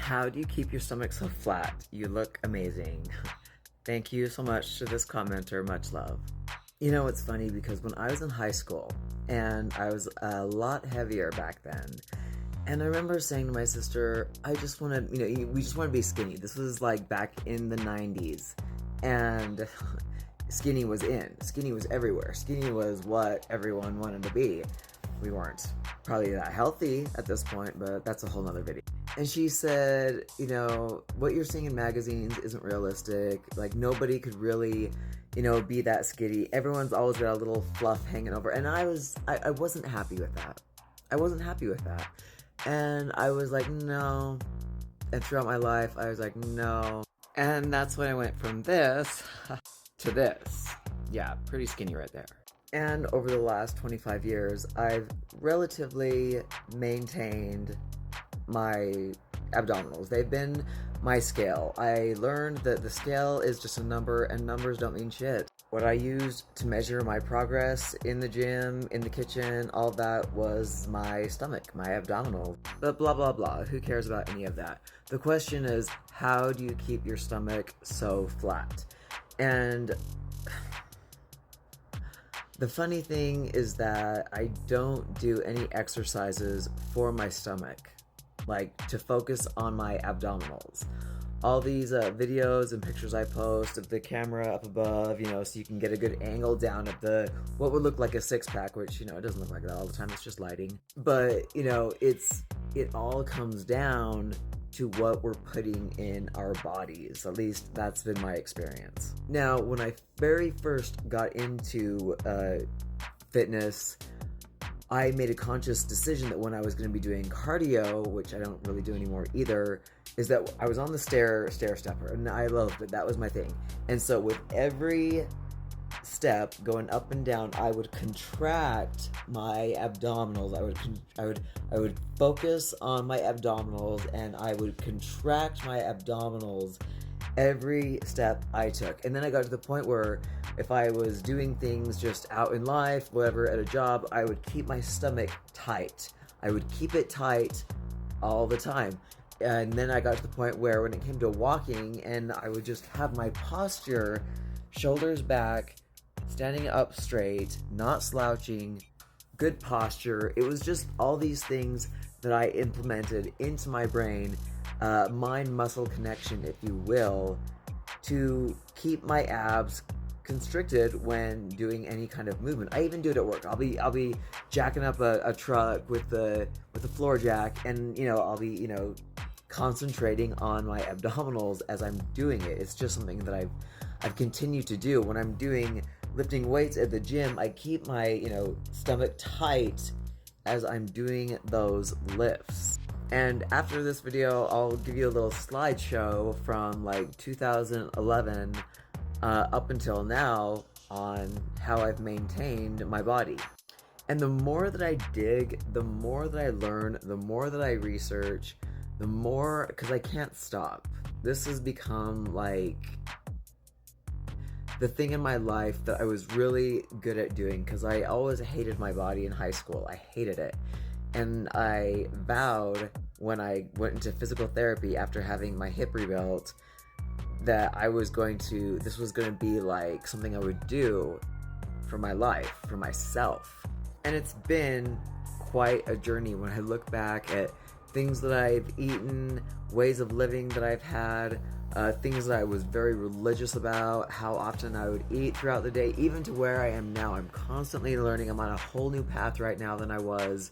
How do you keep your stomach so flat? You look amazing. Thank you so much to this commenter. Much love. You know, it's funny because when I was in high school, and I was a lot heavier back then, and I remember saying to my sister, I just want to, we just want to be skinny. This was like back in the 90s, and skinny was in. Skinny was everywhere. Skinny was what everyone wanted to be. We weren't probably that healthy at this point, but that's a whole nother video. And she said, what you're seeing in magazines isn't realistic. Like, nobody could really, be that skinny. Everyone's always got a little fluff hanging over. And I wasn't happy with that. I wasn't happy with that. And I was like, no. And throughout my life, I was like, no. And that's when I went from this to this. Yeah, pretty skinny right there. And over the last 25 years, I've relatively maintained my abdominals. They've been my scale. I learned that the scale is just a number, and numbers don't mean shit. What I used to measure my progress in the gym, in the kitchen, all that was my stomach, my abdominals. But blah, blah, blah. Who cares about any of that? The question is, how do you keep your stomach so flat? And the funny thing is that I don't do any exercises for my stomach, like to focus on my abdominals. All these videos and pictures I post of the camera up above, so you can get a good angle down at what would look like a six-pack, which, it doesn't look like that all the time, it's just lighting. But, it all comes down to what we're putting in our bodies. At least that's been my experience. Now, when I very first got into fitness, I made a conscious decision that when I was going to be doing cardio, which I don't really do anymore either, is that I was on the stair stepper, and I loved it. That was my thing. And so with every step going up and down, I would contract my abdominals. I would focus on my abdominals, and I would contract my abdominals every step I took. And then I got to the point where if I was doing things just out in life, whatever, at a job, I would keep my stomach tight. I would keep it tight all the time. And then I got to the point where when it came to walking, and I would just have my posture, shoulders back, standing up straight, not slouching, good posture. It was just all these things that I implemented into my brain, mind-muscle connection, if you will, to keep my abs constricted when doing any kind of movement. I even do it at work. I'll be jacking up a truck with the floor jack, and I'll be concentrating on my abdominals as I'm doing it. It's just something that I've continued to do. When I'm lifting weights at the gym, I keep my stomach tight as I'm doing those lifts. And after this video, I'll give you a little slideshow from like 2011 up until now on how I've maintained my body. And the more that I dig, the more that I learn, the more that I research, the more, because I can't stop. This has become like the thing in my life that I was really good at doing, because I always hated my body in high school. I hated it. And I vowed when I went into physical therapy after having my hip rebuilt that this was going to be like something I would do for my life, for myself. And it's been quite a journey when I look back at things that I've eaten, ways of living that I've had, things that I was very religious about, how often I would eat throughout the day, even to where I am now. I'm constantly learning. I'm on a whole new path right now than I was,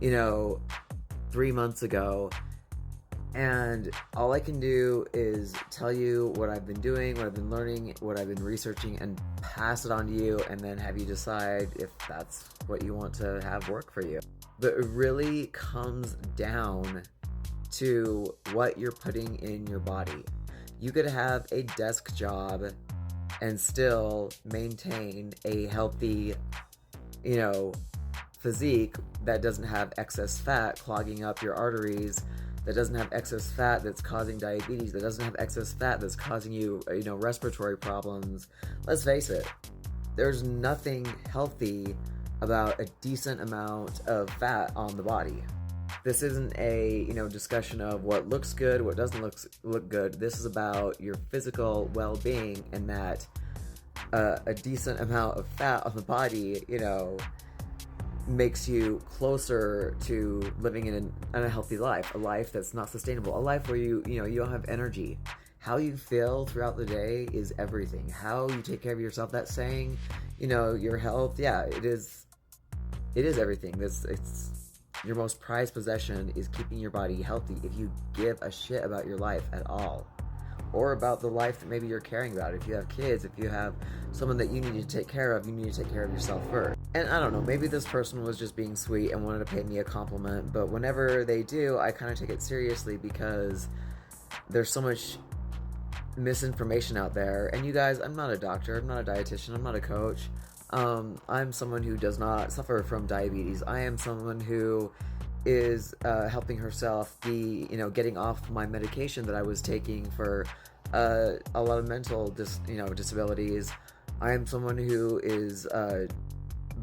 3 months ago. And all I can do is tell you what I've been doing, what I've been learning, what I've been researching, and pass it on to you, and then have you decide if that's what you want to have work for you. But it really comes down to what you're putting in your body. You could have a desk job and still maintain a healthy, physique that doesn't have excess fat clogging up your arteries, that doesn't have excess fat that's causing diabetes, that doesn't have excess fat that's causing you, respiratory problems. Let's face it, there's nothing healthy about a decent amount of fat on the body. This isn't a, discussion of what looks good, what doesn't look good. This is about your physical well-being, and that a decent amount of fat on the body, makes you closer to living in an unhealthy life, a life that's not sustainable, a life where you don't have energy. How you feel throughout the day is everything. How you take care of yourself, that saying, your health, yeah, it is everything. It's your most prized possession is keeping your body healthy. If you give a shit about your life at all, or about the life that maybe you're caring about. If you have kids, if you have someone that you need to take care of, you need to take care of yourself first. And I don't know, maybe this person was just being sweet and wanted to pay me a compliment, but whenever they do, I kind of take it seriously, because there's so much misinformation out there. And you guys, I'm not a doctor, I'm not a dietitian, I'm not a coach. I'm someone who does not suffer from diabetes. I am someone who is helping herself be, getting off my medication that I was taking for a lot of mental disabilities. I am someone who is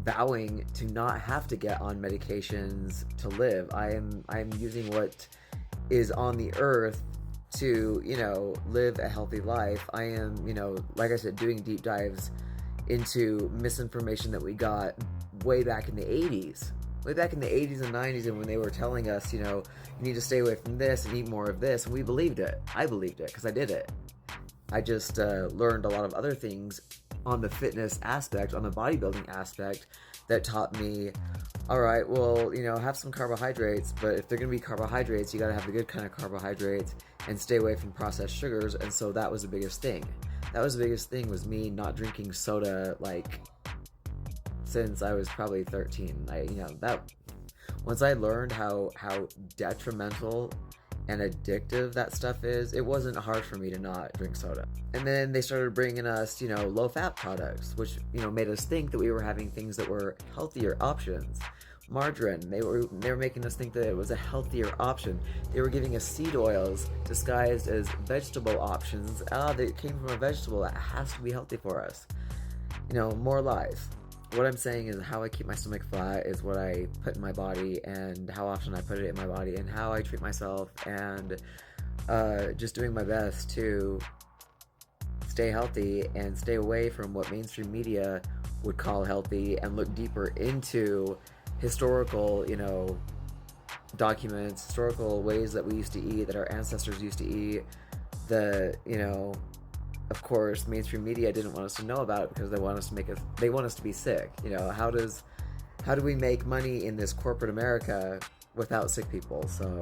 vowing to not have to get on medications to live. I am using what is on the earth to, live a healthy life. I am, like I said, doing deep dives into misinformation that we got way back in the 80s. Way back in the 80s and 90s, and when they were telling us, you need to stay away from this and eat more of this, and we believed it. I believed it because I did it. I just learned a lot of other things on the fitness aspect, on the bodybuilding aspect, that taught me, all right, well, have some carbohydrates, but if they're going to be carbohydrates, you got to have the good kind of carbohydrates and stay away from processed sugars. And so that was the biggest thing. Was me not drinking soda, since I was probably 13. Once I learned how detrimental and addictive that stuff is, it wasn't hard for me to not drink soda. And then they started bringing us, low-fat products, which, made us think that we were having things that were healthier options. Margarine, they were making us think that it was a healthier option. They were giving us seed oils disguised as vegetable options. They came from a vegetable that has to be healthy for us. More lies. What I'm saying is how I keep my stomach flat is what I put in my body, and how often I put it in my body, and how I treat myself, and just doing my best to stay healthy and stay away from what mainstream media would call healthy, and look deeper into historical, documents, historical ways that we used to eat, that our ancestors used to eat, of course, mainstream media didn't want us to know about it because they want us to be sick. How do we make money in this corporate America without sick people? So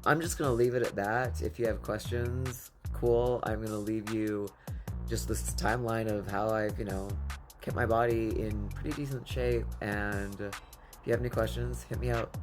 I'm just going to leave it at that. If you have questions, cool. I'm going to leave you just this timeline of how I've, kept my body in pretty decent shape. And if you have any questions, hit me out.